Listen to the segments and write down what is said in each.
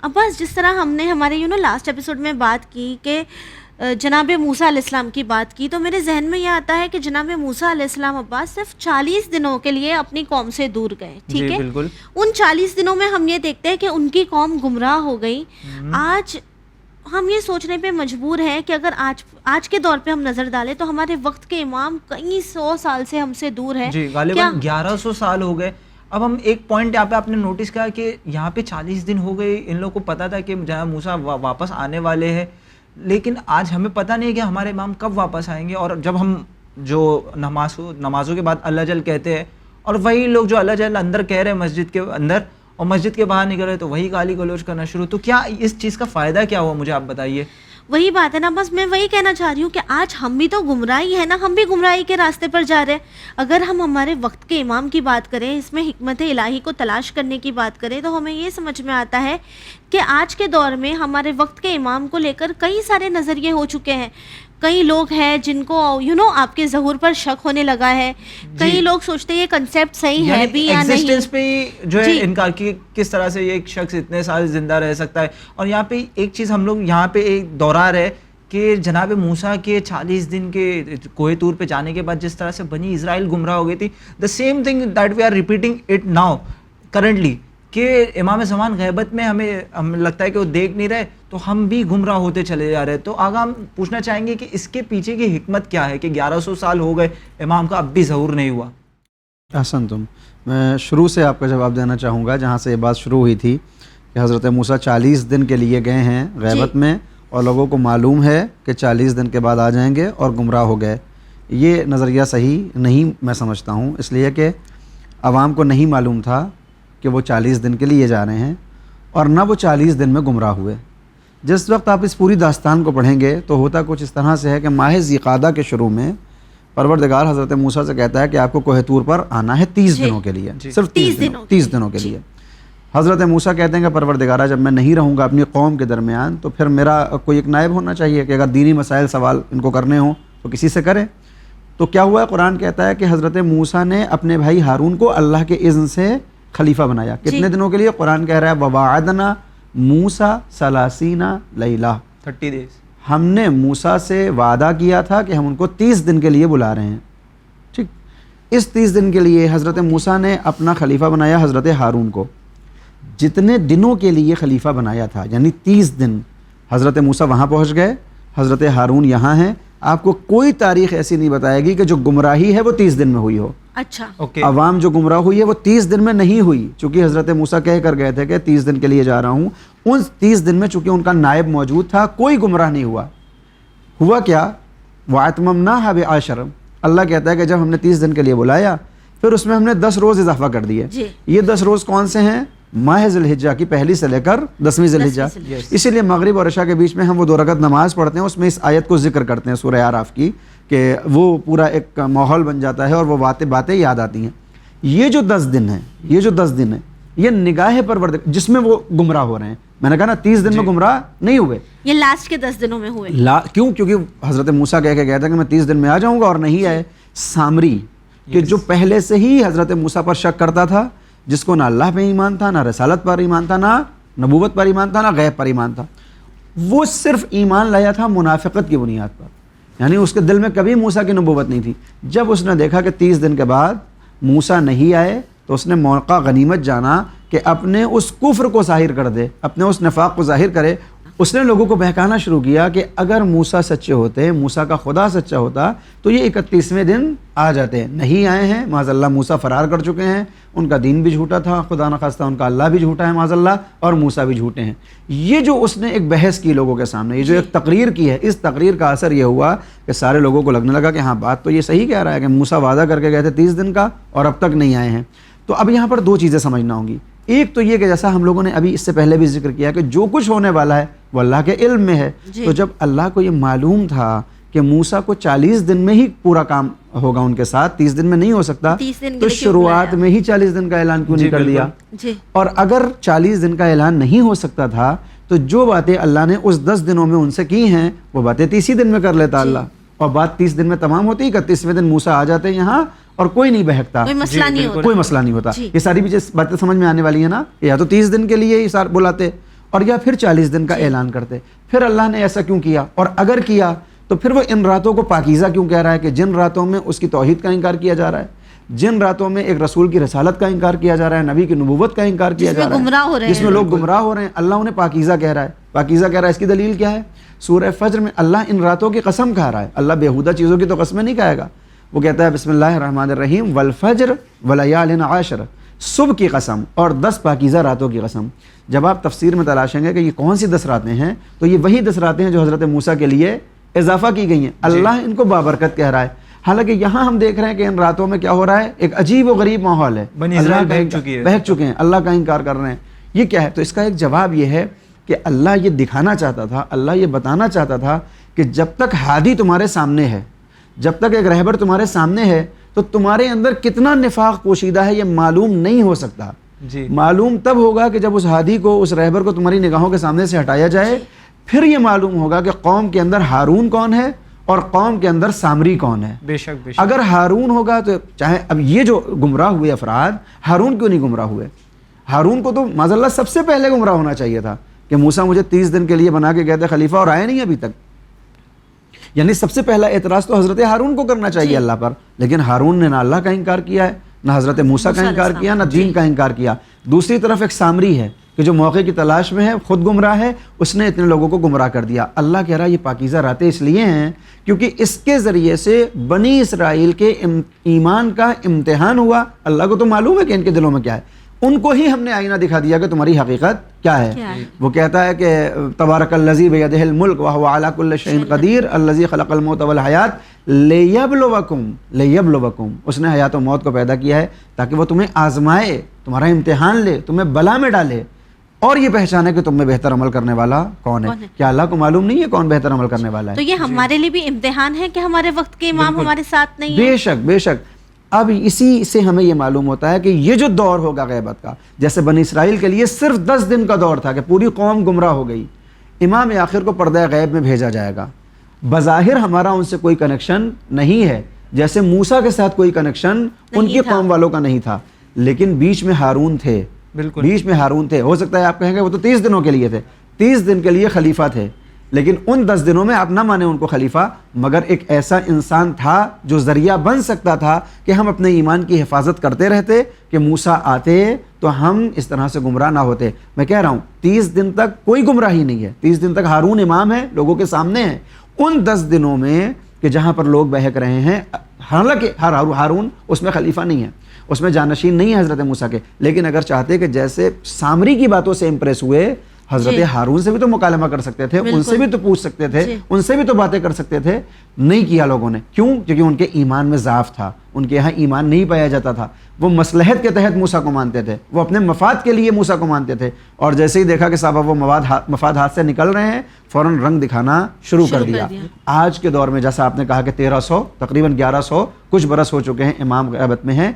عباس جس طرح ہم نے ہمارے لاسٹ ایپیسوڈ میں بات کی کہ جناب موسیٰ علیہ السلام کی بات کی، تو میرے ذہن میں یہ آتا ہے کہ جناب موسیٰ علیہ السلام عباس صرف 40 دنوں کے لیے اپنی قوم سے دور گئے، ٹھیک ہے؟ بالکل. ان 40 دنوں میں ہم یہ دیکھتے ہیں کہ ان کی قوم گمراہ ہو گئی. آج ہم یہ سوچنے پہ مجبور ہیں کہ اگر آج کے دور پہ ہم نظر ڈالیں تو ہمارے وقت کے امام کئی 100 سال سے ہم سے دور ہیں. جی غالباً 1100 سال ہو گئے. اب ہم ایک پوائنٹ یہاں پہ آپ نے نوٹس کیا کہ یہاں پہ 40 دن ہو گئے، ان لوگوں کو پتا تھا کہ جناب موسیٰ واپس آنے والے ہیں، لیکن آج ہمیں پتہ نہیں ہے کہ ہمارے امام کب واپس آئیں گے. اور جب ہم جو نمازوں کے بعد اللہ جل کہتے ہیں، اور وہی لوگ جو اللہ جل اندر کہہ رہے ہیں مسجد کے اندر اور مسجد کے باہر نکل رہے تو وہی گالی گلوچ کرنا شروع، تو کیا اس چیز کا فائدہ کیا ہوا؟ مجھے آپ بتائیے. وہی بات ہے نا، بس میں وہی کہنا چاہ رہی ہوں کہ آج ہم بھی تو گمراہی ہے نا، ہم بھی گمراہی کے راستے پر جا رہے ہیں. اگر ہم ہمارے وقت کے امام کی بات کریں، اس میں حکمت الہی کو تلاش کرنے کی بات کریں، تو ہمیں یہ سمجھ میں آتا ہے کہ آج کے دور میں ہمارے وقت کے امام کو لے کر کئی سارے نظریے ہو چکے ہیں. کئی لوگ ہیں جن کو آپ کے ظہور پر شک ہونے لگا ہے. کئی لوگ سوچتے ہیں یہ کنسیپٹ صحیح ہے بھی یا نہیں، ایگزسٹنس پہ جو ہے انکار کی کس طرح سے یہ ایک شخص اتنے سال زندہ رہ سکتا ہے. اور یہاں پہ ایک چیز ہم لوگ یہاں پہ ایک دہرا رہے کہ جناب موسیٰ کے 40 دن کے کوہ طور پہ جانے کے بعد جس طرح سے بنی اسرائیل گمراہ ہو گئی تھی، the same thing that we are repeating it now currently, کہ امام زمان غیبت میں ہمیں لگتا ہے کہ وہ دیکھ نہیں رہے تو ہم بھی گمراہ ہوتے چلے جا رہے. تو آگے ہم پوچھنا چاہیں گے کہ اس کے پیچھے کی حکمت کیا ہے کہ 1100 سال ہو گئے امام کا اب بھی ظہور نہیں ہوا. احسن تم. میں شروع سے آپ کا جواب دینا چاہوں گا جہاں سے یہ بات شروع ہوئی تھی کہ حضرت موسیٰ 40 دن کے لیے گئے ہیں غیبت میں، اور لوگوں کو معلوم ہے کہ 40 دن کے بعد آ جائیں گے اور گمراہ ہو گئے. یہ نظریہ صحیح نہیں میں سمجھتا ہوں، اس لیے کہ عوام کو نہیں معلوم تھا کہ وہ 40 دن کے لیے جا رہے ہیں، اور نہ وہ 40 دن میں گمراہ ہوئے. جس وقت آپ اس پوری داستان کو پڑھیں گے تو ہوتا کچھ اس طرح سے ہے کہ ماہ ذیقعدہ کے شروع میں پروردگار حضرت موسیٰ سے کہتا ہے کہ آپ کو کوہ طور پر آنا ہے 30 دنوں کے لیے، صرف 30 دنوں کے لیے. حضرت موسیٰ کہتے ہیں کہ پروردگارہ جب میں نہیں رہوں گا اپنی قوم کے درمیان تو پھر میرا کوئی ایک نائب ہونا چاہیے کہ اگر دینی مسائل سوال ان کو کرنے ہوں تو کسی سے کریں. تو کیا ہوا ہے؟ قرآن کہتا ہے کہ حضرت موسیٰ نے اپنے بھائی ہارون کو اللہ کے اذن سے خلیفہ بنایا. کتنے دنوں کے لیے؟ قرآن کہہ رہا ہے وَوَعَدْنَا مُوسَىٰ 30 لَيْلَةً، 30 days. ہم نے موسیٰ سے وعدہ کیا تھا کہ ہم ان کو 30 دن کے لیے بلا رہے ہیں. ٹھیک، اس 30 دن کے لیے حضرت موسیٰ نے اپنا خلیفہ بنایا حضرت ہارون کو. جتنے دنوں کے لیے خلیفہ بنایا تھا یعنی 30 دن، حضرت موسیٰ وہاں پہنچ گئے، حضرت ہارون یہاں ہیں. آپ کو کوئی تاریخ ایسی نہیں بتائے گی کہ جو گمراہی ہے وہ 30 دن میں ہوئی ہو. اچھا، عوام جو گمراہ ہوئی ہے وہ 30 دن میں نہیں ہوئی، چونکہ حضرت موسیٰ کہہ کر گئے تھے کہ 30 دن کے لیے جا رہا ہوں. ان 30 دن میں چونکہ ان کا نائب موجود تھا کوئی گمراہ نہیں ہوا. ہوا کیا؟ وَأَتْمَمْنَاهَا بِعَشْرٍ. اللہ کہتا ہے کہ جب ہم نے 30 دن کے لیے بلایا پھر اس میں ہم نے 10 روز اضافہ کر دیے. یہ 10 روز کون سے ہیں؟ ماہ ذی الحجہ کی پہلی سے لے کر 10ویں ذی الحجہ. اسی لیے مغرب اور عشاء کے بیچ میں ہم وہ 2 رکعت نماز پڑھتے ہیں، اس میں اس آیت کو ذکر کرتے ہیں سورہ اعراف کی، کہ وہ پورا ایک ماحول بن جاتا ہے اور وہ باتیں یاد آتی ہیں. یہ جو 10 دن ہیں یہ نگاہ پروردگار جس میں وہ گمراہ ہو رہے ہیں. میں نے کہا نا 30 دن میں گمراہ نہیں ہوئے، یہ لاسٹ کے 10 دنوں میں ہوئے. کیونکہ حضرت موسیٰ کہہ کے گیا تھا کہ میں 30 دن میں آ جاؤں گا، اور نہیں آئے. سامری کہ جو پہلے سے ہی حضرت موسیٰ پر شک کرتا تھا، جس کو نہ اللہ پہ ایمان تھا، نہ رسالت پر ایمان تھا، نہ نبوت پر ایمان تھا، نہ غیب پر ایمان تھا، وہ صرف ایمان لایا تھا منافقت کی بنیاد پر. یعنی اس کے دل میں کبھی موسیٰ کی نبوت نہیں تھی. جب اس نے دیکھا کہ 30 دن کے بعد موسیٰ نہیں آئے تو اس نے موقع غنیمت جانا کہ اپنے اس کفر کو ظاہر کر دے، اپنے اس نفاق کو ظاہر کرے. اس نے لوگوں کو بہکانا شروع کیا کہ اگر موسیٰ سچے ہوتے، موسیٰ کا خدا سچا ہوتا تو یہ 31ویں دن آ جاتے. نہیں آئے ہیں، معاذ اللہ موسیٰ فرار کر چکے ہیں، ان کا دین بھی جھوٹا تھا، خدا نخواستہ ان کا اللہ بھی جھوٹا ہے معاذ اللہ، اور موسیٰ بھی جھوٹے ہیں. یہ جو اس نے ایک بحث کی لوگوں کے سامنے، یہ جو ایک تقریر کی ہے، اس تقریر کا اثر یہ ہوا کہ سارے لوگوں کو لگنے لگا کہ ہاں بات تو یہ صحیح کہہ رہا ہے کہ موسیٰ وعدہ کر کے گئے تھے 30 دن کا اور اب تک نہیں آئے ہیں. تو اب یہاں پر 2 چیزیں سمجھنا ہوں گی. ایک تو یہ کہ جیسا ہم لوگوں نے ابھی اس سے پہلے بھی ذکر کیا کہ جو کچھ ہونے والا ہے وہ اللہ کے علم میں ہے. تو جب اللہ کو یہ معلوم تھا کہ موسیٰ کو 40 دن میں ہی پورا کام ہوگا ان کے ساتھ، 30 دن میں نہیں ہو سکتا، تو شروعات میں ہی 40 دن کا اعلان کیوں نہیں کر دیا؟ اور اگر 40 دن کا اعلان نہیں ہو سکتا تھا تو جو باتیں اللہ نے اس 10 دنوں میں ان سے کی ہیں وہ باتیں 30 دن میں کر لیتا اللہ، اور بات 30 دن میں تمام ہوتی. 31ویں دن موسیٰ آ جاتے یہاں اور کوئی نہیں بہکتا، کوئی مسئلہ نہیں ہوتا. یہ ساری بھی باتیں سمجھ میں آنے والی ہیں نا. یا تو 30 دن کے لیے ہی بلاتے، اور یا پھر 40 دن کا اعلان کرتے. پھر اللہ نے ایسا کیوں کیا؟ اور اگر کیا تو پھر وہ ان راتوں کو پاکیزہ کیوں کہہ رہا ہے کہ جن راتوں میں اس کی توحید کا انکار کیا جا رہا ہے, جن راتوں میں ایک رسول کی رسالت کا انکار کیا جا رہا ہے, نبی کی نبوت کا انکار کیا جا رہا ہے, جس میں لوگ گمراہ ہو رہے ہیں, اللہ انہیں پاکیزہ کہہ رہا ہے. پاکیزہ کہہ رہا ہے, اس کی دلیل کیا ہے؟ سورہ فجر میں اللہ ان راتوں کی قسم کھا رہا ہے. اللہ بیہودہ چیزوں کی تو قسمیں نہیں کھائے گا. وہ کہتا ہے بسم اللہ الرحمن الرحیم والفجر ولیال عشر, صبح کی قسم اور 10 پاکیزہ راتوں کی قسم. جب آپ تفسیر میں تلاشیں گے کہ یہ کون سی 10 راتیں ہیں, تو یہ وہی 10 راتیں ہیں جو حضرت موسیٰ کے لیے اضافہ کی گئی ہیں. اللہ ان کو بابرکت کہہ رہا ہے. حالانکہ یہاں ہم دیکھ رہے ہیں کہ ان راتوں میں کیا ہو رہا ہے, ایک عجیب و غریب ماحول ہے. اللہ بہک چکے ہیں, اللہ کا انکار کر رہے ہیں. یہ کیا ہے؟ تو اس کا ایک جواب یہ ہے کہ اللہ یہ دکھانا چاہتا تھا, اللہ یہ بتانا چاہتا تھا کہ جب تک ہادی تمہارے سامنے ہے, جب تک ایک رہبر تمہارے سامنے ہے, تو تمہارے اندر کتنا نفاق پوشیدہ ہے یہ معلوم نہیں ہو سکتا. معلوم تب ہوگا کہ جب اس ہادی کو, اس رہبر کو تمہاری نگاہوں کے سامنے سے ہٹایا جائے, پھر یہ معلوم ہوگا کہ قوم کے اندر ہارون کون ہے اور قوم کے اندر سامری کون ہے. بے شک اگر ہارون ہوگا تو چاہے اب یہ جو گمراہ ہوئے افراد, ہارون کیوں نہیں گمراہ ہوئے؟ ہارون کو تو معاذ اللہ سب سے پہلے گمراہ ہونا چاہیے تھا کہ موسیٰ مجھے 30 دن کے لیے بنا کے کہتے خلیفہ اور آئے نہیں ابھی تک. یعنی سب سے پہلا اعتراض تو حضرت ہارون کو کرنا چاہیے اللہ پر, لیکن ہارون نے نہ اللہ کا انکار کیا ہے, نہ حضرت موسیٰ کا انکار کیا, نہ دین کا انکار کیا. دوسری طرف ایک سامری ہے کہ جو موقع کی تلاش میں ہے, خود گمراہ ہے, اس نے اتنے لوگوں کو گمراہ کر دیا. اللہ کہہ رہا ہے یہ پاکیزہ راتیں اس لیے ہیں کیونکہ اس کے ذریعے سے بنی اسرائیل کے ایمان کا امتحان ہوا. اللہ کو تو معلوم ہے کہ ان کے دلوں میں کیا ہے, ان کو ہی ہم نے آئینہ دکھا دیا کہ تمہاری حقیقت کیا ہے. وہ کہتا ہے کہ تبارک الذی بیدہ الملک وہو علی کل شیء قدیر الذی خلق الموت والحیات لیبلوکم. اس نے حیات و موت کو پیدا کیا ہے تاکہ وہ تمہیں آزمائے, تمہارا امتحان لے, تمہیں بلا میں ڈالے, اور یہ پہچانے کہ تم میں بہتر عمل کرنے والا کون ہے. کیا اللہ کو معلوم نہیں ہے کون بہتر عمل کرنے والا ہے؟ تو یہ ہمارے لیے بھی امتحان ہے کہ ہمارے وقت کے امام ہمارے ساتھ نہیں ہیں. بے شک. اب اسی سے ہمیں یہ معلوم ہوتا ہے کہ یہ جو دور ہوگا غیبت کا, جیسے بنی اسرائیل کے لیے صرف 10 دن کا دور تھا کہ پوری قوم گمراہ ہو گئی, امام آخر کو پردہ غیب میں بھیجا جائے گا. بظاہر ہمارا ان سے کوئی کنیکشن نہیں ہے, جیسے موسیٰ کے ساتھ کوئی کنیکشن ان کی قوم والوں کا نہیں تھا, لیکن بیچ میں ہارون تھے. بیچ میں ہارون تھے. ہو سکتا ہے آپ کہیں گے وہ تو 30 دنوں کے لیے تھے, 30 دن کے لیے خلیفہ تھے, لیکن ان 10 دنوں میں آپ نہ مانیں ان کو خلیفہ, مگر ایک ایسا انسان تھا جو ذریعہ بن سکتا تھا کہ ہم اپنے ایمان کی حفاظت کرتے رہتے, کہ موسیٰ آتے تو ہم اس طرح سے گمراہ نہ ہوتے. میں کہہ رہا ہوں 30 دن تک کوئی گمراہی نہیں ہے, 30 دن تک ہارون امام ہے, لوگوں کے سامنے ہے. ان 10 دنوں میں کہ جہاں پر لوگ بہک رہے ہیں, حالانکہ ہارون اس میں خلیفہ نہیں ہے, اس میں جانشین نہیں ہے حضرت موسیٰ کے, لیکن اگر چاہتے کہ جیسے سامری کی باتوں سے امپریس ہوئے, حضرت ہارون سے بھی تو مکالمہ کر سکتے تھے, ان سے بھی تو پوچھ سکتے تھے, ان سے بھی تو باتیں کر سکتے تھے. نہیں کیا لوگوں نے. کیوں؟ کیونکہ ان کے ایمان میں ضعف تھا, ان کے یہاں ایمان نہیں پایا جاتا تھا. وہ مصلحت کے تحت موسیٰ کو مانتے تھے, وہ اپنے مفاد کے لیے موسیٰ کو مانتے تھے, اور جیسے ہی دیکھا کہ صاحب وہ مفاد ہاتھ سے نکل رہے ہیں, فوراً رنگ دکھانا شروع کر دیا. آج کے دور میں جیسا آپ نے کہا کہ 1300 تقریباً 1100 کچھ برس ہو چکے ہیں امام غیبت میں ہیں.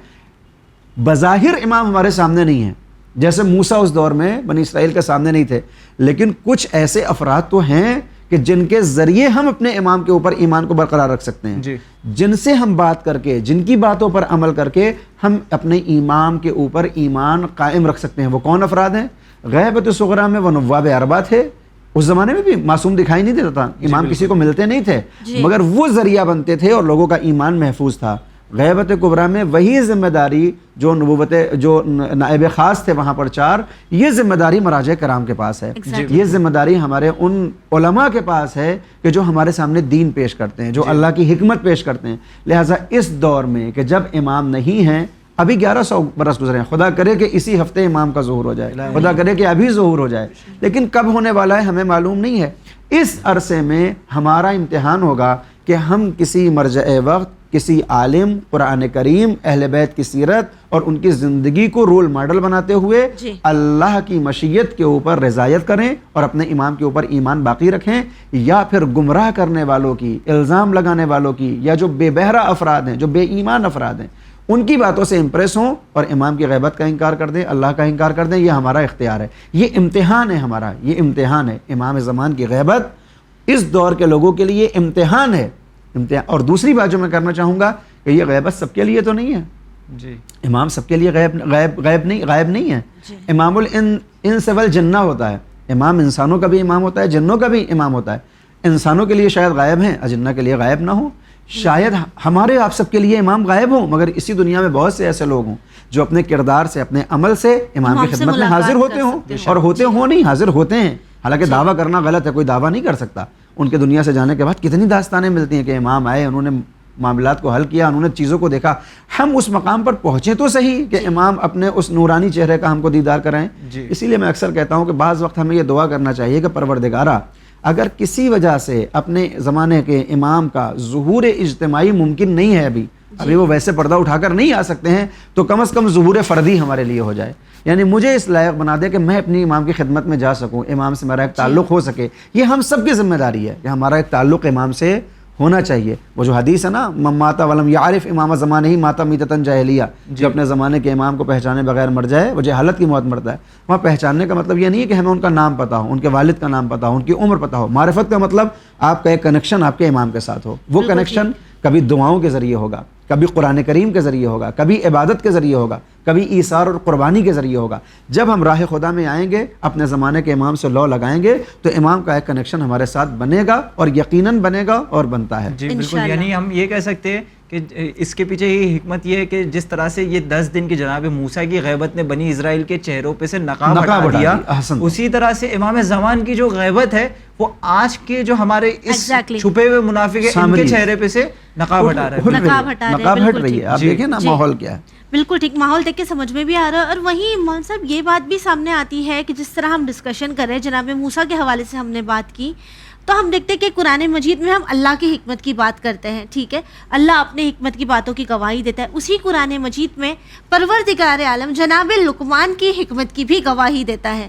بظاہر امام ہمارے سامنے نہیں ہیں, جیسے موسیٰ اس دور میں بنی اسرائیل کے سامنے نہیں تھے, لیکن کچھ ایسے افراد تو ہیں کہ جن کے ذریعے ہم اپنے امام کے اوپر ایمان کو برقرار رکھ سکتے ہیں, جن سے ہم بات کر کے, جن کی باتوں پر عمل کر کے ہم اپنے امام کے اوپر ایمان قائم رکھ سکتے ہیں. وہ کون افراد ہیں؟ غیبت صغریٰ میں وہ نواب اربعہ تھے. اس زمانے میں بھی معصوم دکھائی نہیں دیتا تھا, امام کسی کو ملتے نہیں تھے, مگر وہ ذریعہ بنتے تھے اور لوگوں کا ایمان محفوظ تھا. غیبت کبریٰ میں وہی ذمہ داری جو نبوت, جو نائب خاص تھے وہاں پر 4, یہ ذمہ داری مراجع کرام کے پاس ہے. یہ ذمہ داری ہمارے ان علماء کے پاس ہے کہ جو ہمارے سامنے دین پیش کرتے ہیں, جو اللہ کی حکمت پیش کرتے ہیں. لہٰذا اس دور میں کہ جب امام نہیں ہیں, ابھی 1100 برس گزرے ہیں, خدا کرے کہ اسی ہفتے امام کا ظہور ہو جائے, خدا کرے کہ ابھی ظہور ہو جائے, لیکن کب ہونے والا ہے ہمیں معلوم نہیں ہے. اس عرصے میں ہمارا امتحان ہوگا کہ ہم کسی مرجع وقت, کسی عالم, قرآن کریم, اہل بیت کی سیرت اور ان کی زندگی کو رول ماڈل بناتے ہوئے اللہ کی مشیت کے اوپر رضایت کریں اور اپنے امام کے اوپر ایمان باقی رکھیں, یا پھر گمراہ کرنے والوں کی, الزام لگانے والوں کی, یا جو بے بہرہ افراد ہیں, جو بے ایمان افراد ہیں, ان کی باتوں سے امپریس ہوں اور امام کی غیبت کا انکار کر دیں, اللہ کا انکار کر دیں. یہ ہمارا اختیار ہے, یہ امتحان ہے ہمارا, یہ امتحان ہے. امام زمان کی غیبت اس دور کے لوگوں کے لیے امتحان ہے. اور دوسری بات جو میں کرنا چاہوں گا کہ یہ غیبت سب کے لیے تو نہیں ہے. امام سب کے لیے غائب نہیں ہے. امام الانس والجنہ ہوتا ہے, امام انسانوں کا بھی امام ہوتا ہے، جنوں کا بھی امام ہوتا ہے. انسانوں کے لیے شاید غائب ہیں، اجنہ کے لیے غائب نہ ہوں. شاید ہمارے آپ سب کے لیے امام غائب ہوں، مگر اسی دنیا میں بہت سے ایسے لوگ ہوں جو اپنے کردار سے، اپنے عمل سے امام کی خدمت میں حاضر ہوتے ہوں، اور ہوتے ہوں نہیں، حاضر ہوتے ہیں. حالانکہ دعویٰ کرنا غلط ہے، کوئی دعویٰ نہیں کر سکتا. ان کے دنیا سے جانے کے بعد کتنی داستانیں ملتی ہیں کہ امام آئے، انہوں نے معاملات کو حل کیا، انہوں نے چیزوں کو دیکھا. ہم اس مقام پر پہنچے تو صحیح کہ امام اپنے اس نورانی چہرے کا ہم کو دیدار کرائیں. اسی لیے میں اکثر کہتا ہوں کہ بعض وقت ہمیں یہ دعا کرنا چاہیے کہ پروردگارا، اگر کسی وجہ سے اپنے زمانے کے امام کا ظہور اجتماعی ممکن نہیں ہے، ابھی وہ ویسے پردہ اٹھا کر نہیں آ سکتے ہیں، تو کم از کم ظہور فردی ہمارے لیے ہو جائے. یعنی مجھے اس لائق بنا دے کہ میں اپنی امام کی خدمت میں جا سکوں، امام سے میرا ایک تعلق ہو سکے. یہ ہم سب کی ذمہ داری ہے کہ ہمارا ایک تعلق امام سے ہونا چاہیے. وہ جو حدیث ہے نا، من مات ولم یعرف امام زمانہ ہی مات میتۃ جاہلیہ، جو اپنے زمانے کے امام کو پہچانے بغیر مر جائے وہ جہالت کی موت مرتا ہے. وہاں پہچاننے کا مطلب یہ نہیں ہے کہ ہمیں ان کا نام پتہ ہو، ان کے والد کا نام پتہ ہو، ان کی عمر پتہ ہو. معرفت کا مطلب آپ کا ایک کنیکشن آپ کے امام کے ساتھ ہو. وہ کنیکشن کبھی دعاؤں کے ذریعے ہوگا، کبھی قرآن کریم کے ذریعے ہوگا، کبھی عبادت کے ذریعے ہوگا، کبھی ایثار اور قربانی کے ذریعے ہوگا. جب ہم راہ خدا میں آئیں گے، اپنے زمانے کے امام سے لو لگائیں گے، تو امام کا ایک کنیکشن ہمارے ساتھ بنے گا، اور یقیناً بنے گا اور بنتا ہے. جی بالکل. یعنی ہم یہ کہہ سکتے ہیں کہ اس کے پیچھے یہ حکمت یہ ہے کہ جس طرح سے یہ 10 دن کی جناب موسیٰ کی غیبت نے بنی اسرائیل کے چہروں پہ سے نقاب ہٹا دیا، اسی طرح سے امام زمان کی جو غیبت ہے وہ آج کے جو ہمارے اس چھپے ہوئے منافق ہیں ان کے چہرے پہ سے نقاب ہٹا رہے ہیں. نقاب ہٹ رہی ہے. آپ دیکھیں نا ماحول کیا ہے. بالکل ٹھیک. ماحول دیکھ کے سمجھ میں بھی آ رہا ہے. اور وہیں مولوی صاحب یہ بات بھی سامنے آتی ہے کہ جس طرح ہم ڈسکشن کر رہے ہیں جناب موسیٰ کے حوالے سے ہم نے بات کی، تو ہم دیکھتے ہیں کہ قرآن مجید میں ہم اللہ کی حکمت کی بات کرتے ہیں. ٹھیک ہے، اللہ اپنے حکمت کی باتوں کی گواہی دیتا ہے. اسی قرآن مجید میں پروردگار عالم جناب لقمان کی حکمت کی بھی گواہی دیتا ہے.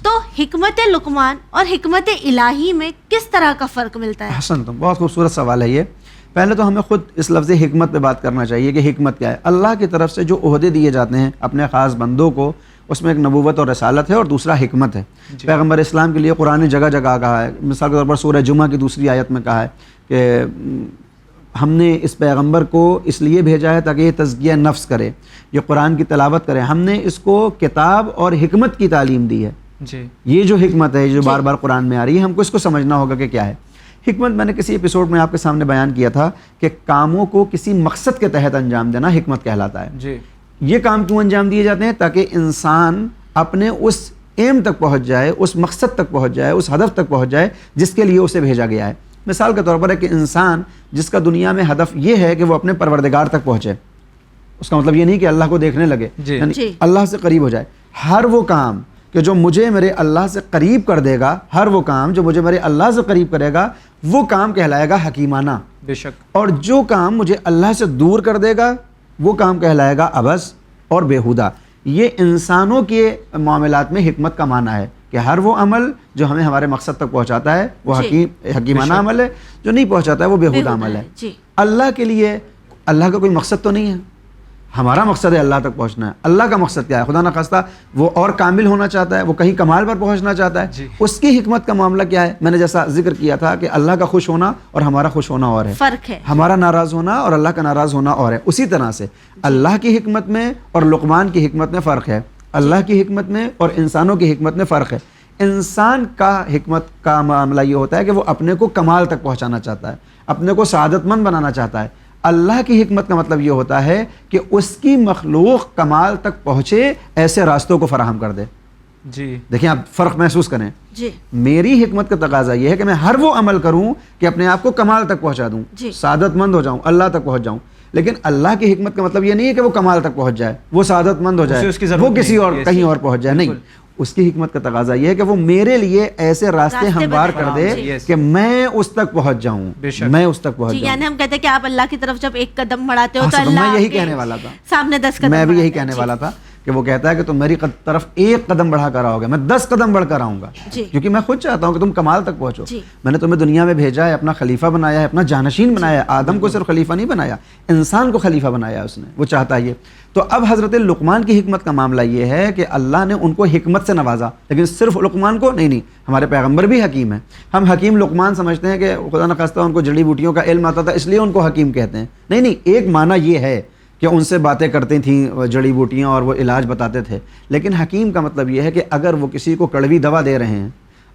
تو حکمت لقمان اور حکمت الہی میں کس طرح کا فرق ملتا ہے؟ حسن، تو بہت خوبصورت سوال ہے یہ. پہلے تو ہمیں خود اس لفظ حکمت پہ بات کرنا چاہیے کہ حکمت کیا ہے. اللہ کی طرف سے جو عہدے دیے جاتے ہیں اپنے خاص بندوں کو، اس میں ایک نبوت اور رسالت ہے، اور دوسرا حکمت ہے. پیغمبر اسلام کے لیے قرآن جگہ جگہ کہا ہے. مثال کے طور پر سورہ جمعہ کی دوسری آیت میں کہا ہے کہ ہم نے اس پیغمبر کو اس لیے بھیجا ہے تاکہ یہ تزکیہ نفس کرے، یہ قرآن کی تلاوت کرے. ہم نے اس کو کتاب اور حکمت کی تعلیم دی ہے. یہ جو حکمت ہے جو بار بار قرآن میں آ رہی ہے، ہم کو اس کو سمجھنا ہوگا کہ کیا ہے حکمت. میں نے کسی ایپیسوڈ میں آپ کے سامنے بیان کیا تھا کہ کاموں کو کسی مقصد کے تحت انجام دینا حکمت کہلاتا ہے. یہ کام کیوں انجام دیے جاتے ہیں؟ تاکہ انسان اپنے اس ایم تک پہنچ جائے، اس مقصد تک پہنچ جائے، اس ہدف تک پہنچ جائے جس کے لیے اسے بھیجا گیا ہے. مثال کے طور پر ہے کہ انسان جس کا دنیا میں ہدف یہ ہے کہ وہ اپنے پروردگار تک پہنچے، اس کا مطلب یہ نہیں کہ اللہ کو دیکھنے لگے، یعنی اللہ سے قریب ہو جائے. ہر وہ کام کہ جو مجھے میرے اللہ سے قریب کر دے گا، ہر وہ کام جو مجھے میرے اللہ سے قریب کرے گا، وہ کام کہلائے گا حکیمانہ. بے شک. اور جو کام مجھے اللہ سے دور کر دے گا وہ کام کہلائے گا عبث اور بیہودہ. یہ انسانوں کے معاملات میں حکمت کا معنی ہے کہ ہر وہ عمل جو ہمیں ہمارے مقصد تک پہنچاتا ہے وہ حکیمانہ عمل ہے، جو نہیں پہنچاتا ہے وہ بیہودہ عمل ہے. اللہ کے لیے اللہ کا کوئی مقصد تو نہیں ہے، ہمارا مقصد ہے اللہ تک پہنچنا ہے. اللہ کا مقصد کیا ہے؟ خدا نخواستہ وہ اور کامل ہونا چاہتا ہے، وہ کہیں کمال پر پہنچنا چاہتا ہے. اس کی حکمت کا معاملہ کیا ہے؟ میں نے جیسا ذکر کیا تھا کہ اللہ کا خوش ہونا اور ہمارا خوش ہونا اور ہے، فرق ہے. ہمارا ناراض ہونا اور اللہ کا ناراض ہونا اور ہے. اسی طرح سے اللہ کی حکمت میں اور لقمان کی حکمت میں فرق ہے. اللہ کی حکمت میں اور انسانوں کی حکمت میں فرق ہے. انسان کا حکمت کا معاملہ یہ ہوتا ہے کہ وہ اپنے کو کمال تک پہنچانا چاہتا ہے، اپنے کو سعادت مند بنانا چاہتا ہے. اللہ کی حکمت کا مطلب یہ ہوتا ہے کہ اس کی مخلوق کمال تک پہنچے ایسے راستوں کو فراہم کر دے. دیکھیں آپ فرق محسوس کریں. میری حکمت کا تقاضا یہ ہے کہ میں ہر وہ عمل کروں کہ اپنے آپ کو کمال تک پہنچا دوں، سعادت مند ہو جاؤں، اللہ تک پہنچ جاؤں. لیکن اللہ کی حکمت کا مطلب یہ نہیں ہے کہ وہ کمال تک پہنچ جائے، وہ سعادت مند ہو جائے، وہ کسی اور کہیں اور پہنچ جائے. نہیں، اس کی حکمت کا تقاضا یہ ہے کہ وہ میرے لیے ایسے راستے ہموار کر دے کہ میں اس تک پہنچ جاؤں، میں اس تک پہنچ جاؤں. یعنی ہم کہتے ہیں کہ آپ اللہ کی طرف جب ایک قدم بڑھاتے ہو تو اللہ میں یہی کہنے والا تھا، سامنے 10 قدم، میں بھی یہی کہنے والا تھا کہ وہ کہتا ہے کہ تم میری طرف ایک قدم بڑھا کر آؤ گے، میں 10 قدم بڑھ کر آؤں گا، کیونکہ میں خود چاہتا ہوں کہ تم کمال تک پہنچو. میں نے تمہیں دنیا میں بھیجا ہے، اپنا خلیفہ بنایا ہے، اپنا جانشین بنایا ہے. آدم کو صرف خلیفہ نہیں بنایا، انسان کو خلیفہ بنایا اس نے، وہ چاہتا ہے یہ. تو اب حضرت لقمان کی حکمت کا معاملہ یہ ہے کہ اللہ نے ان کو حکمت سے نوازا، لیکن صرف لقمان کو نہیں، ہمارے پیغمبر بھی حکیم ہیں. ہم حکیم لقمان سمجھتے ہیں کہ خدا نخواستہ ان کو جڑی بوٹیوں کا علم آتا تھا اس لیے ان کو حکیم کہتے ہیں. نہیں، ایک معنی یہ ہے کہ ان سے باتیں کرتی تھیں جڑی بوٹیاں اور وہ علاج بتاتے تھے. لیکن حکیم کا مطلب یہ ہے کہ اگر وہ کسی کو کڑوی دوا دے رہے ہیں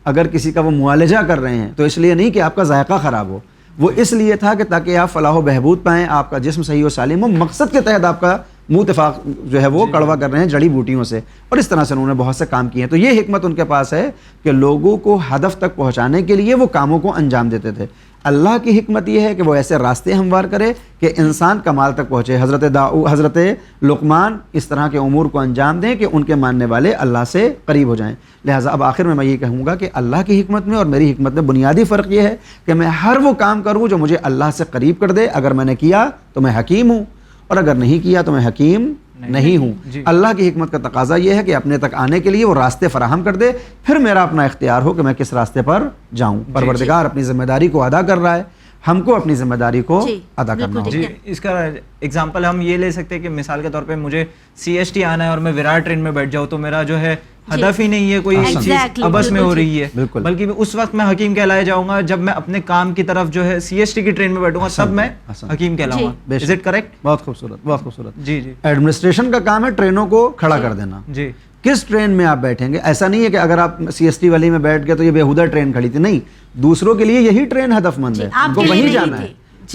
اگر کسی کا وہ معالجہ کر رہے ہیں تو اس لیے نہیں کہ آپ کا ذائقہ خراب ہو، وہ اس لیے تھا کہ تاکہ آپ فلاح و بہبود پائیں، آپ کا جسم صحیح و سالم ہو، مقصد کے تحت آپ کا منہ اتفاق جو ہے وہ کڑوا کر رہے ہیں جڑی بوٹیوں سے، اور اس طرح سے انہوں نے بہت سے کام کیے ہیں. تو یہ حکمت ان کے پاس ہے کہ لوگوں کو ہدف تک پہنچانے کے لیے وہ کاموں کو انجام دیتے تھے. اللہ کی حکمت یہ ہے کہ وہ ایسے راستے ہموار کرے کہ انسان کمال تک پہنچے. حضرت لقمان اس طرح کے امور کو انجام دیں کہ ان کے ماننے والے اللہ سے قریب ہو جائیں. لہٰذا اب آخر میں یہ کہوں گا کہ اللہ کی حکمت میں اور میری حکمت میں بنیادی فرق یہ ہے کہ میں ہر وہ کام کروں جو مجھے اللہ سے قریب کر دے. اگر میں نے کیا تو میں حکیم ہوں، اور اگر نہیں کیا تو میں حکیم نہیں ہوں. اللہ کی حکمت کا تقاضا یہ ہے کہ اپنے تک آنے کے لیے وہ راستے فراہم کر دے، پھر میرا اپنا اختیار ہو کہ میں کس راستے پر جاؤں. پروردگار اپنی ذمہ داری کو ادا کر رہا ہے، ہم کو اپنی ذمہ داری کو ادا کرنا ہوگا. جی اس کا ایگزامپل ہم یہ لے سکتے ہیں کہ مثال کے طور پہ مجھے CST آنا ہے اور میں وراٹ ٹرین میں بیٹھ جاؤں تو میرا جو ہے ہدف ہی نہیں ہے کوئی چیز ابس میں ہو رہی ہے، بلکہ اس وقت میں حکیم کہلایا جاؤں گا جب میں اپنے کام کی طرف جو ہے CST کی ٹرین میں بیٹھوں گا تب میں حکیم کہلاؤں گا. Is it correct? بہت خوبصورت، بہت خوبصورت. جی جی ایڈمنسٹریشن کا کام ہے ٹرینوں کو کھڑا کر دینا. جی کس ٹرین میں آپ بیٹھیں گے؟ ایسا نہیں ہے کہ اگر آپ CST والی میں بیٹھ گئے تو یہ بےہودہ ٹرین کھڑی تھی، نہیں، دوسروں کے لیے یہی ٹرین ہدف مند ہے، ان کو وہیں جانا ہے.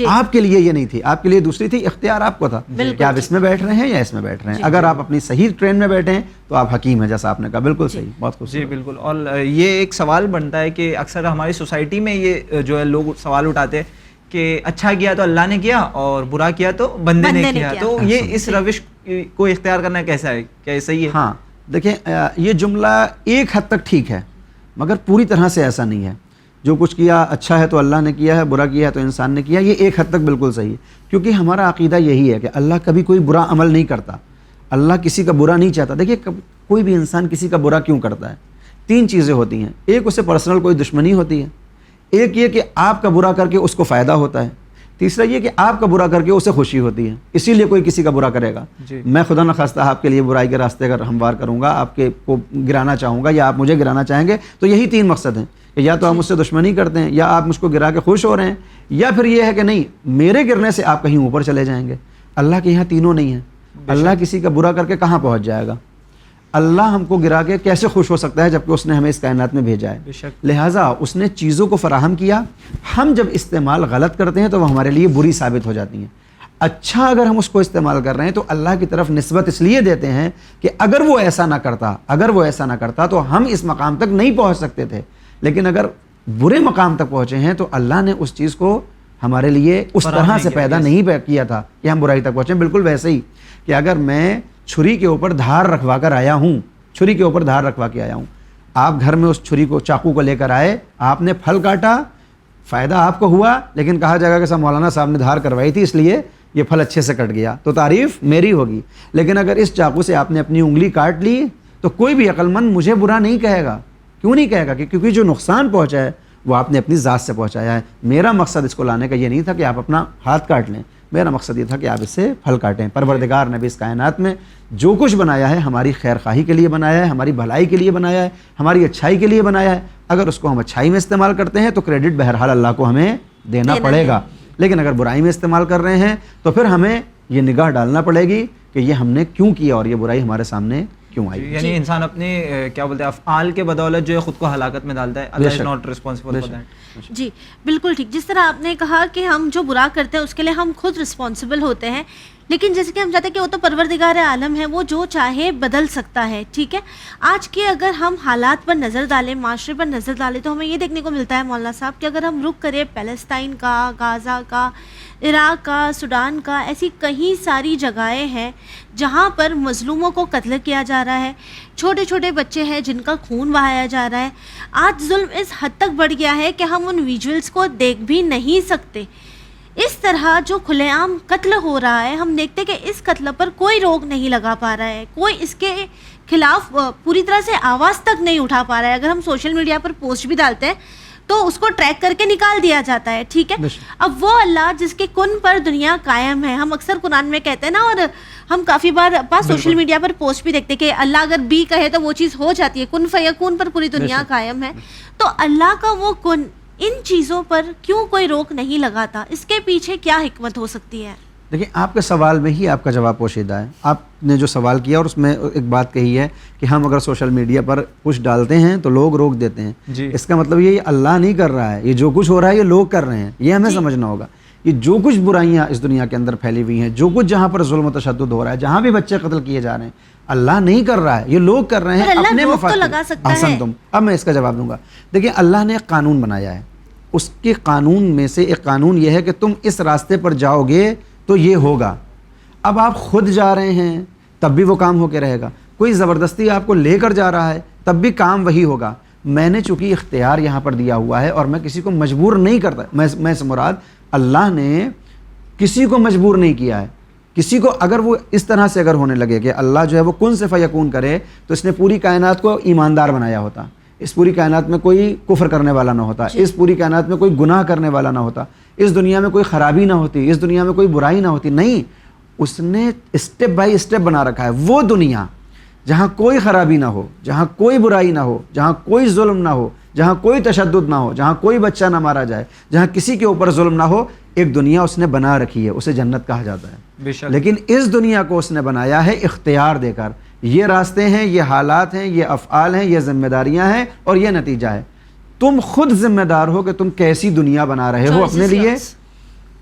آپ کے لیے یہ نہیں تھی، آپ کے لیے دوسری تھی، اختیار آپ کو تھا کہ آپ اس میں بیٹھ رہے ہیں یا اس میں بیٹھ رہے ہیں. اگر آپ اپنی صحیح ٹرین میں بیٹھے ہیں تو آپ حکیم ہیں، جیسا آپ نے کہا. بالکل صحیح، بہت خوب. جی بالکل. اور یہ ایک سوال بنتا ہے کہ اکثر ہماری سوسائٹی میں یہ جو ہے لوگ سوال اٹھاتے ہیں کہ اچھا کیا تو اللہ نے کیا اور برا کیا تو بندے نے کیا، تو یہ اس روش کو اختیار کرنا کیسا ہے، کیا یہ صحیح ہے؟ ہاں دیکھیں، یہ جملہ ایک حد تک ٹھیک ہے مگر پوری طرح سے ایسا نہیں ہے. جو کچھ کیا اچھا ہے تو اللہ نے کیا ہے، برا کیا ہے تو انسان نے کیا، یہ ایک حد تک بالکل صحیح ہے. کیونکہ ہمارا عقیدہ یہی ہے کہ اللہ کبھی کوئی برا عمل نہیں کرتا، اللہ کسی کا برا نہیں چاہتا. دیکھیے کوئی بھی انسان کسی کا برا کیوں کرتا ہے؟ تین چیزیں ہوتی ہیں. ایک اسے پرسنل کوئی دشمنی ہوتی ہے، ایک یہ کہ آپ کا برا کر کے اس کو فائدہ ہوتا ہے، تیسرا یہ کہ آپ کا برا کر کے اسے خوشی ہوتی ہے، اسی لیے کوئی کسی کا برا کرے گا. میں خدا نخواستہ آپ کے لیے برائی کے راستے اگر ہموار کروں گا، آپ کے کو گرانا چاہوں گا یا آپ مجھے گرانا چاہیں گے، تو یہی تین مقصد ہیں کہ یا تو آپ مجھ سے دشمنی کرتے ہیں، یا آپ مجھ کو گرا کے خوش ہو رہے ہیں، یا پھر یہ ہے کہ نہیں، میرے گرنے سے آپ کہیں اوپر چلے جائیں گے. اللہ کے یہاں تینوں نہیں ہیں. اللہ کسی کا برا کر کے کہاں پہنچ جائے گا؟ اللہ ہم کو گرا کے کیسے خوش ہو سکتا ہے جبکہ اس نے ہمیں اس کائنات میں بھیجا ہے؟ لہٰذا اس نے چیزوں کو فراہم کیا، ہم جب استعمال غلط کرتے ہیں تو وہ ہمارے لیے بری ثابت ہو جاتی ہیں. اچھا اگر ہم اس کو استعمال کر رہے ہیں تو اللہ کی طرف نسبت اس لیے دیتے ہیں کہ اگر وہ ایسا نہ کرتا تو ہم اس مقام تک نہیں پہنچ سکتے تھے. لیکن اگر برے مقام تک پہنچے ہیں تو اللہ نے اس چیز کو ہمارے لیے اس طرح سے پیدا نہیں کیا تھا کہ ہم برائی تک پہنچیں. بالکل ویسے ہی کہ اگر میں چھری کے اوپر دھار رکھوا کے آیا ہوں، آپ گھر میں اس چھری کو، چاقو کو لے کر آئے، آپ نے پھل کاٹا، فائدہ آپ کو ہوا، لیکن کہا جائے گا کہ صاحب مولانا صاحب نے دھار کروائی تھی اس لیے یہ پھل اچھے سے کٹ گیا، تو تعریف میری ہوگی. لیکن اگر اس چاقو سے آپ نے اپنی انگلی کاٹ لی تو کوئی بھی عقل مند مجھے برا نہیں کہے گا. کیوں نہیں کہے گا؟ کیونکہ جو نقصان پہنچا ہے وہ آپ نے اپنی ذات سے پہنچایا ہے. میرا مقصد اس کو لانے کا یہ نہیں تھا کہ آپ اپنا ہاتھ کاٹ لیں، میرا مقصد یہ تھا کہ آپ اس سے پھل کاٹیں. پروردگار نے بھی اس کائنات میں جو کچھ بنایا ہے ہماری خیر خواہی کے لیے بنایا ہے، ہماری بھلائی کے لیے بنایا ہے، ہماری اچھائی کے لیے بنایا ہے. اگر اس کو ہم اچھائی میں استعمال کرتے ہیں تو کریڈٹ بہرحال اللہ کو ہمیں دینا پڑے گا. لیکن اگر برائی میں استعمال کر رہے ہیں تو پھر ہمیں یہ نگاہ ڈالنا پڑے گی کہ یہ ہم نے کیوں کیا اور یہ برائی ہمارے سامنے کیوں آئی. یعنی انسان اپنے کیا بولتے ہیں افعال کے بدولت جو ہے خود کو ہلاکت میں ڈالتا ہے. Allah is not responsible for that. جی بالکل ٹھیک. جس طرح آپ نے کہا کہ ہم جو برا کرتے ہیں اس کے لیے ہم خود رسپانسبل ہوتے ہیں، لیکن جیسے کہ ہم چاہتے ہیں کہ وہ تو پروردگار عالم ہے، وہ جو چاہے بدل سکتا ہے. ٹھیک ہے، آج کے اگر ہم حالات پر نظر ڈالیں، معاشرے پر نظر ڈالیں، تو ہمیں یہ دیکھنے کو ملتا ہے مولانا صاحب کہ اگر ہم رخ کریں پیلسٹائن کا، غازہ کا، عراق کا، سوڈان کا، ایسی کئی ساری جگہیں ہیں جہاں پر مظلوموں کو قتل کیا جا رہا ہے، چھوٹے چھوٹے بچے ہیں جن کا خون بہایا جا رہا ہے. آج ظلم اس حد تک بڑھ گیا ہے کہ ہم ان ویژولز کو دیکھ بھی نہیں سکتے. اس طرح جو کھلے عام قتل ہو رہا ہے، ہم دیکھتے کہ اس قتل پر کوئی روک نہیں لگا پا رہا ہے، کوئی اس کے خلاف پوری طرح سے آواز تک نہیں اٹھا پا رہا ہے. اگر ہم سوشل میڈیا پر پوسٹ بھی ڈالتے ہیں تو اس کو ٹریک کر کے نکال دیا جاتا ہے. ٹھیک ہے، اب وہ اللہ جس کے کن پر دنیا قائم ہے، ہم اکثر قرآن میں کہتے ہیں نا، اور ہم کافی بار سوشل میڈیا پر پوسٹ بھی دیکھتے کہ اللہ اگر بی کہے تو وہ چیز ہو جاتی ہے، کن فیکون پر پوری دنیا قائم ہے. تو اللہ کا وہ کن، ان چیزوں پر کیوں کوئی روک نہیں لگاتا؟ اس کے پیچھے کیا حکمت ہو سکتی ہے؟ دیکھیں آپ کے سوال میں ہی آپ کا جواب پوشیدہ ہے. آپ نے جو سوال کیا اور اس میں ایک بات کہی ہے کہ ہم اگر سوشل میڈیا پر کچھ ڈالتے ہیں تو لوگ روک دیتے ہیں. اس کا مطلب یہ اللہ نہیں کر رہا ہے, یہ جو کچھ ہو رہا ہے یہ لوگ کر رہے ہیں, یہ ہمیں سمجھنا ہوگا. یہ جو کچھ برائیاں اس دنیا کے اندر پھیلی ہوئی ہیں, جو کچھ جہاں پر ظلم و تشدد ہو رہا ہے, جہاں بھی بچے قتل کیے جا رہے ہیں, اللہ نہیں کر رہا ہے, یہ لوگ کر رہے ہیں اپنے مفاد. احسنتم. اب میں اس کا جواب دوں گا. دیکھیں اللہ نے ایک قانون بنایا ہے, اس کے قانون میں سے ایک قانون یہ ہے کہ تم اس راستے پر جاؤ گے تو یہ ہوگا. اب آپ خود جا رہے ہیں تب بھی وہ کام ہو کے رہے گا, کوئی زبردستی آپ کو لے کر جا رہا ہے تب بھی کام وہی ہوگا. میں نے چونکہ اختیار یہاں پر دیا ہوا ہے اور میں کسی کو مجبور نہیں کرتا, میں سے مراد اللہ نے کسی کو مجبور نہیں کیا ہے. کسی کو اگر وہ اس طرح سے اگر ہونے لگے کہ اللہ جو ہے وہ کن سے فیکون کرے تو اس نے پوری کائنات کو ایماندار بنایا ہوتا, اس پوری کائنات میں کوئی کفر کرنے والا نہ ہوتا, اس پوری کائنات میں کوئی گناہ کرنے والا نہ ہوتا, اس دنیا میں کوئی خرابی نہ ہوتی, اس دنیا میں کوئی برائی نہ ہوتی. نہیں, اس نے اسٹیپ بائی اسٹیپ بنا رکھا ہے. وہ دنیا جہاں کوئی خرابی نہ ہو, جہاں کوئی برائی نہ ہو, جہاں کوئی ظلم نہ ہو, جہاں کوئی تشدد نہ ہو, جہاں کوئی بچہ نہ مارا جائے, جہاں کسی کے اوپر ظلم نہ ہو, ایک دنیا اس نے بنا رکھی ہے, اسے جنت کہا جاتا ہے. لیکن اس دنیا کو اس نے بنایا ہے اختیار دے کر. یہ راستے ہیں, یہ حالات ہیں, یہ افعال ہیں, یہ ذمہ داریاں ہیں اور یہ نتیجہ ہے. تم خود ذمہ دار ہو کہ تم کیسی دنیا بنا رہے ہو اپنے لیے,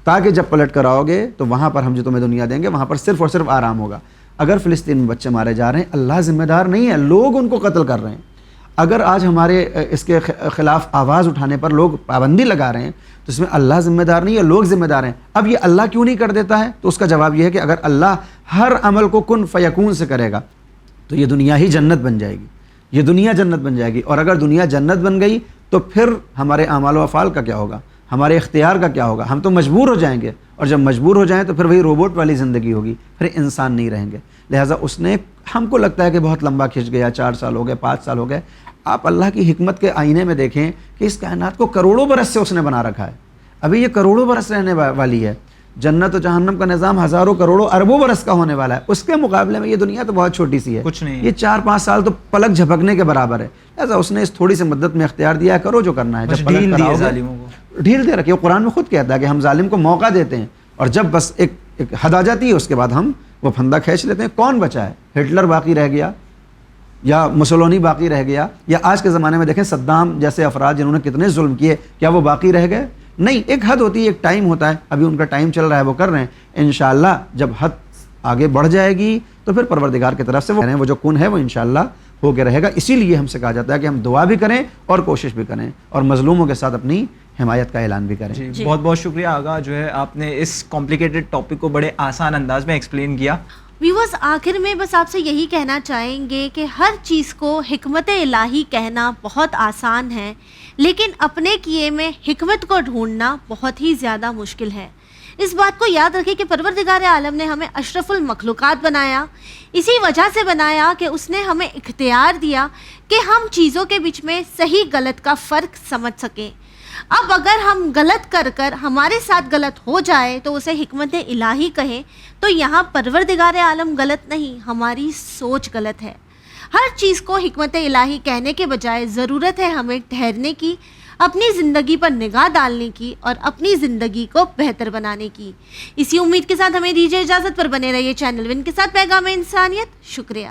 تاکہ جب پلٹ کر آؤ گے تو وہاں پر ہم جو تمہیں دنیا دیں گے وہاں پر صرف اور صرف آرام ہوگا. اگر فلسطین میں بچے مارے جا رہے ہیں, اللہ ذمہ دار نہیں ہے, لوگ ان کو قتل کر رہے ہیں. اگر آج ہمارے اس کے خلاف آواز اٹھانے پر لوگ پابندی لگا رہے ہیں تو اس میں اللہ ذمہ دار نہیں ہے, لوگ ذمہ دار ہیں. اب یہ اللہ کیوں نہیں کر دیتا ہے؟ تو اس کا جواب یہ ہے کہ اگر اللہ ہر عمل کو کن فیکون سے کرے گا تو یہ دنیا ہی جنت بن جائے گی, یہ دنیا جنت بن جائے گی. اور اگر دنیا جنت بن گئی تو پھر ہمارے اعمال و افعال کا کیا ہوگا, ہمارے اختیار کا کیا ہوگا؟ ہم تو مجبور ہو جائیں گے, اور جب مجبور ہو جائیں تو پھر وہی روبوٹ والی زندگی ہوگی, پھر انسان نہیں رہیں گے. لہٰذا اس نے, ہم کو لگتا ہے کہ بہت لمبا کھنچ گیا, 4 سال ہو گئے, 5 سال ہو گئے. آپ اللہ کی حکمت کے آئینے میں دیکھیں کہ اس کائنات کو کروڑوں برس سے اس نے بنا رکھا ہے. ابھی یہ کروڑوں برس رہنے والی ہے. جنت و جہنم کا نظام ہزاروں کروڑوں اربوں برس کا ہونے والا ہے. اس کے مقابلے میں یہ دنیا تو بہت چھوٹی سی ہے, کچھ نہیں. یہ 4-5 سال تو پلک جھپکنے کے برابر ہے. لہٰذا اس نے اس تھوڑی سی مدت میں اختیار دیا ہے, کرو جو کرنا ہے. جب پلک کراؤ گے, ڈھیل دے رکھی. قرآن میں خود کہتا ہے کہ ہم ظالم کو موقع دیتے ہیں, اور جب بس ایک حد آ جاتی ہے اس کے بعد ہم وہ پھندا کھینچ لیتے ہیں. کون بچا ہے؟ ہٹلر باقی رہ گیا, یا مسولونی باقی رہ گیا, یا آج کے زمانے میں دیکھیں صدام جیسے افراد جنہوں نے کتنے ظلم کیے, کیا وہ باقی رہ گئے؟ نہیں. ایک حد ہوتی ہے, ایک ٹائم ہوتا ہے. ابھی ان کا ٹائم چل رہا ہے, وہ کر رہے ہیں. انشاءاللہ جب حد آگے بڑھ جائے گی تو پھر پروردگار کی طرف سے وہ جو کن ہے وہ انشاءاللہ ہو کے رہے گا. اسی لیے ہم سے کہا جاتا ہے کہ ہم دعا بھی کریں اور کوشش بھی کریں, اور مظلوموں کے ساتھ اپنی حمایت کا اعلان بھی کریں. جی بہت بہت شکریہ آغا, جو ہے آپ نے اس کمپلیکیٹڈ ٹاپک کو بڑے آسان انداز میں ایکسپلین کیا. ویورز, آخر میں بس آپ سے یہی کہنا چاہیں گے کہ ہر چیز کو حکمت الہی کہنا بہت آسان ہے, لیکن اپنے کیے میں حکمت کو ڈھونڈنا بہت ہی زیادہ مشکل ہے. اس بات کو یاد رکھیں کہ پروردگار عالم نے ہمیں اشرف المخلوقات بنایا, اسی وجہ سے بنایا کہ اس نے ہمیں اختیار دیا کہ ہم چیزوں کے بیچ میں صحیح غلط کا فرق سمجھ سکیں. اب اگر ہم غلط کر ہمارے ساتھ غلط ہو جائے تو اسے حکمت الہی کہیں, تو یہاں پروردگار عالم غلط نہیں, ہماری سوچ غلط ہے. ہر چیز کو حکمت الہی کہنے کے بجائے ضرورت ہے ہمیں ٹھہرنے کی, اپنی زندگی پر نگاہ ڈالنے کی اور اپنی زندگی کو بہتر بنانے کی. اسی امید کے ساتھ ہمیں دیجیے اجازت, پر بنے رہیے چینل ون کے ساتھ پیغام انسانیت. شکریہ.